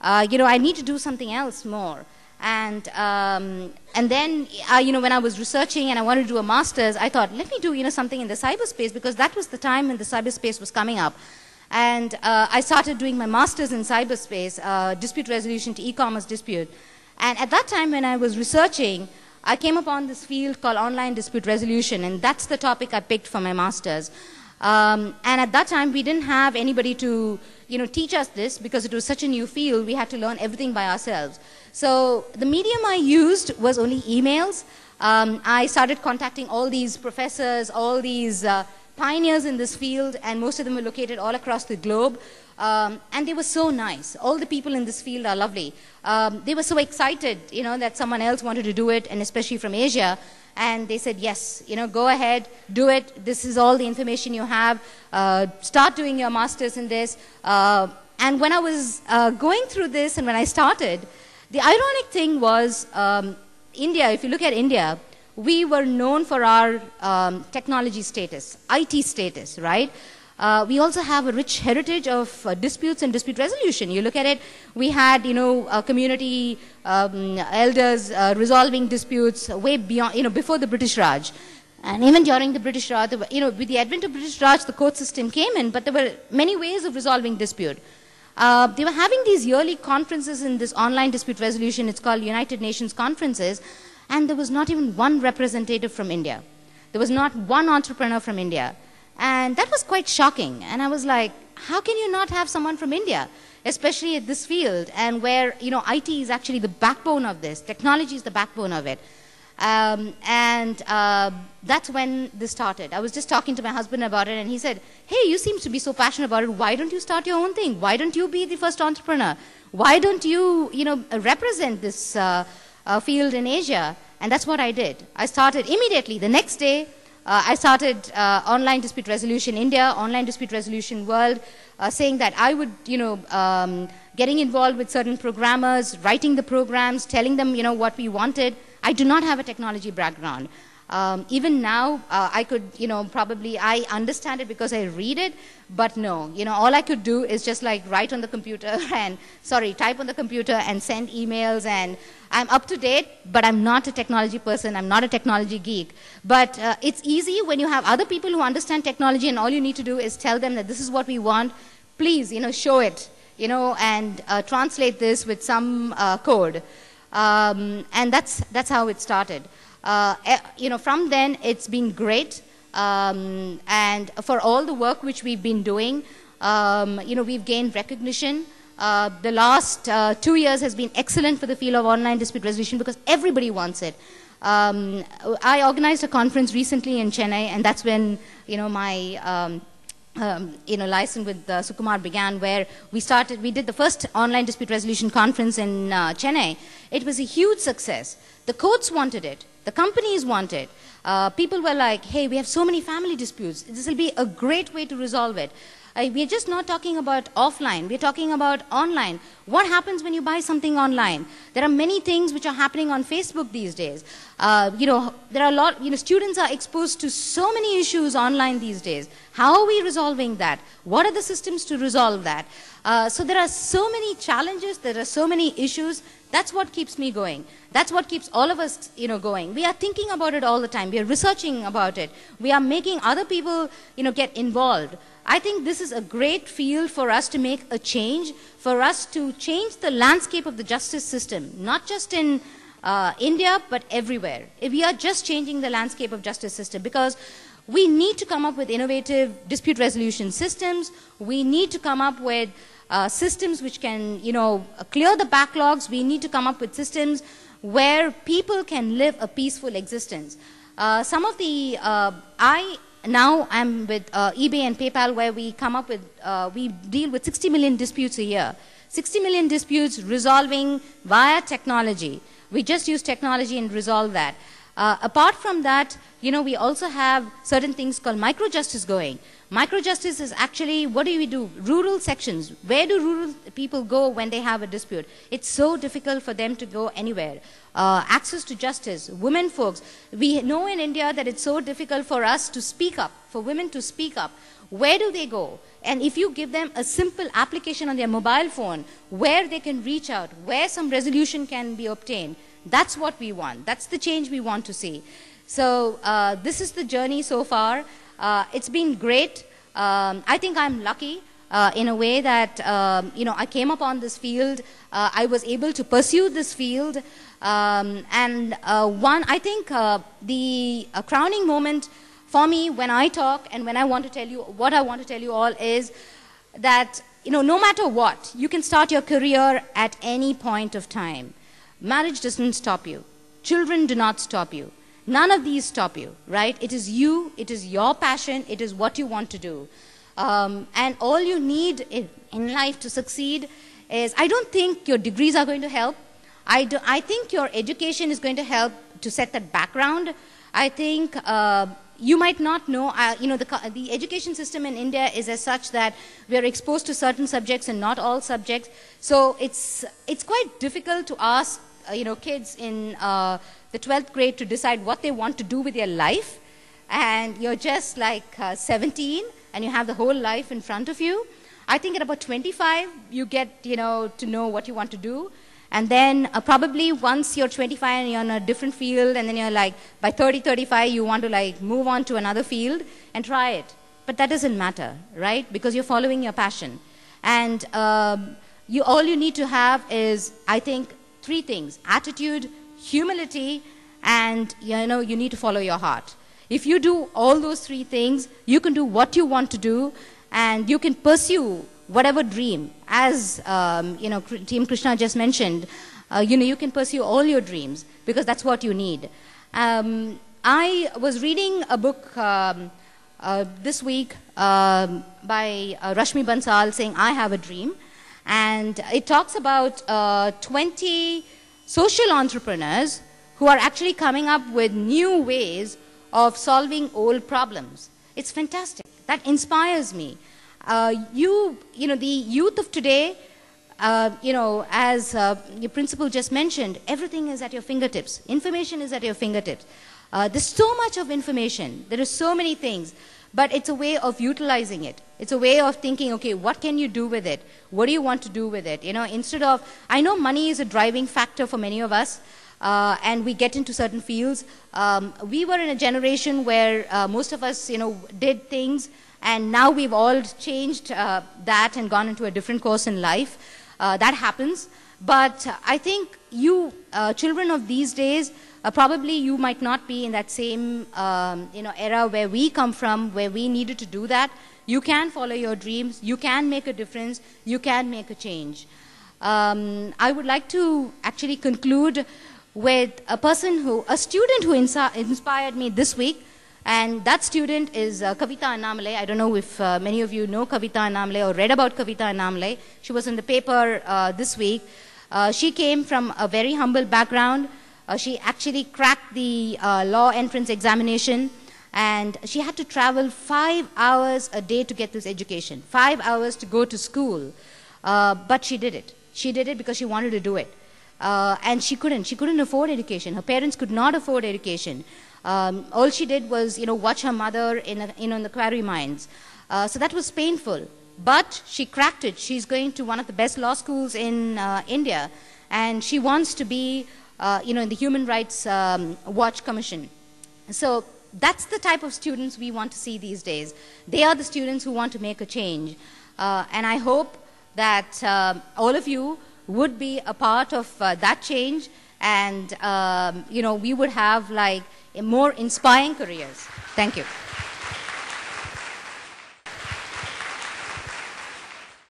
I need to do something else more. And then, when I was researching and I wanted to do a master's, I thought, let me do, something in the cyberspace, because that was the time when the cyberspace was coming up. And I started doing my master's in cyberspace, dispute resolution to e-commerce dispute. And at that time, when I was researching, I came upon this field called online dispute resolution, and that's the topic I picked for my master's. And at that time, we didn't have anybody to, teach us this, because it was such a new field. We had to learn everything by ourselves. So the medium I used was only emails. I started contacting all these professors, all these pioneers in this field, and most of them were located all across the globe. And they were so nice. All the people in this field are lovely. They were so excited, that someone else wanted to do it, and especially from Asia. And they said, yes, go ahead, do it. This is all the information you have. Start doing your master's in this. And when I was going through this, and when I started, the ironic thing was, India, if you look at India, we were known for our technology status, IT status, right? We also have a rich heritage of disputes and dispute resolution. You look at it, we had, community elders resolving disputes way beyond, before the British Raj. And even during the British Raj, with the advent of British Raj, the court system came in, but there were many ways of resolving dispute. They were having these yearly conferences in this online dispute resolution. It's called United Nations Conferences. And there was not even one representative from India. There was not one entrepreneur from India. And that was quite shocking. And I was like, how can you not have someone from India, especially at this field, and where, IT is actually the backbone of this. Technology is the backbone of it. That's when this started. I was just talking to my husband about it, and he said, hey, you seem to be so passionate about it. Why don't you start your own thing? Why don't you be the first entrepreneur? Why don't you, represent this field in Asia? And that's what I did. I started immediately. The next day, I started Online Dispute Resolution India, Online Dispute Resolution World, saying that I would, getting involved with certain programmers, writing the programs, telling them, what we wanted. I do not have a technology background. Even now, I could, probably, I understand it because I read it, but no, all I could do is just like write on the computer and, type on the computer and send emails, and I'm up to date, but I'm not a technology person, I'm not a technology geek. But it's easy when you have other people who understand technology, and all you need to do is tell them that this is what we want, please, show it, and translate this with some code. And that's how it started. From then it's been great, and for all the work which we've been doing, we've gained recognition. The last 2 years has been excellent for the field of online dispute resolution because everybody wants it. I organized a conference recently in Chennai, and that's when my license with Sukumar began, where we did the first online dispute resolution conference in Chennai. It was a huge success. The courts wanted it. The companies wanted it. People were like, hey, we have so many family disputes. This will be a great way to resolve it. We're just not talking about offline. We're talking about online. What happens when you buy something online? There are many things which are happening on Facebook these days. There are a lot, students are exposed to so many issues online these days. How are we resolving that? What are the systems to resolve that? So there are so many challenges. There are so many issues. That's what keeps me going. That's what keeps all of us, going. We are thinking about it all the time. We are researching about it. We are making other people, get involved. I think this is a great field for us to make a change, for us to change the landscape of the justice system, not just in India, but everywhere. We are just changing the landscape of justice system because we need to come up with innovative dispute resolution systems. We need to come up with systems which can, clear the backlogs. We need to come up with systems where people can live a peaceful existence. Now I'm with eBay and PayPal, where we come up with, we deal with 60 million disputes a year. 60 million disputes resolving via technology. We just use technology and resolve that. Apart from that, we also have certain things called micro-justice going. Micro-justice is actually, what do we do? Rural sections. Where do rural people go when they have a dispute? It's so difficult for them to go anywhere. Access to justice, women folks. We know in India that it's so difficult for us to speak up, for women to speak up. Where do they go? And if you give them a simple application on their mobile phone where they can reach out, where some resolution can be obtained, that's what we want. That's the change we want to see. So this is the journey so far. It's been great. I think I'm lucky in a way that, I came upon this field. I was able to pursue this field. I think the crowning moment for me when I talk and when I want to tell you what I want to tell you all is that, no matter what, you can start your career at any point of time. Marriage doesn't stop you. Children do not stop you. None of these stop you, right? It is you, it is your passion, it is what you want to do. And all you need in life to succeed is, I don't think your degrees are going to help. I think your education is going to help to set that background. I think you might not know, the education system in India is as such that we are exposed to certain subjects and not all subjects. So it's quite difficult to ask kids in the 12th grade to decide what they want to do with their life, and you're just like 17 and you have the whole life in front of you. I think at about 25 you get to know what you want to do, and then probably once you're 25 and you're in a different field, and then you're like by 30, 35 you want to move on to another field and try it. But that doesn't matter, right? Because you're following your passion. And all you need to have is, I think, 3 things: attitude, humility, and you need to follow your heart. If you do all those 3 things, you can do what you want to do, and you can pursue whatever dream. As Team Krishna just mentioned, you can pursue all your dreams because that's what you need. I was reading a book this week by Rashmi Bansal saying, "I Have a Dream." And it talks about 20 social entrepreneurs who are actually coming up with new ways of solving old problems. It's fantastic. That inspires me. The youth of today, as your principal just mentioned, everything is at your fingertips. Information is at your fingertips. There's so much of information. There are so many things. But it's a way of utilizing it. It's a way of thinking, okay, what can you do with it? What do you want to do with it? Instead of, I know money is a driving factor for many of us, and we get into certain fields. We were in a generation where most of us, did things, and now we've all changed that and gone into a different course in life. That happens. But I think you, children of these days, probably you might not be in that same era where we come from, where we needed to do that. You can follow your dreams. You can make a difference. You can make a change. I would like to actually conclude with a student who inspired me this week, and that student is Kavita Annamale. I don't know if many of you know Kavita Annamale or read about Kavita Annamale. She was in the paper this week. She came from a very humble background. She actually cracked the law entrance examination, and she had to travel 5 hours a day to get this education, 5 hours to go to school. But she did it. She did it because she wanted to do it. And she couldn't afford education. Her parents could not afford education. All she did was, watch her mother in the quarry mines. So that was painful. But she cracked it. She's going to one of the best law schools in India, and she wants to be in the Human Rights Watch Commission. So that's the type of students we want to see these days. They are the students who want to make a change. And I hope that all of you would be a part of that change, and we would have more inspiring careers. Thank you.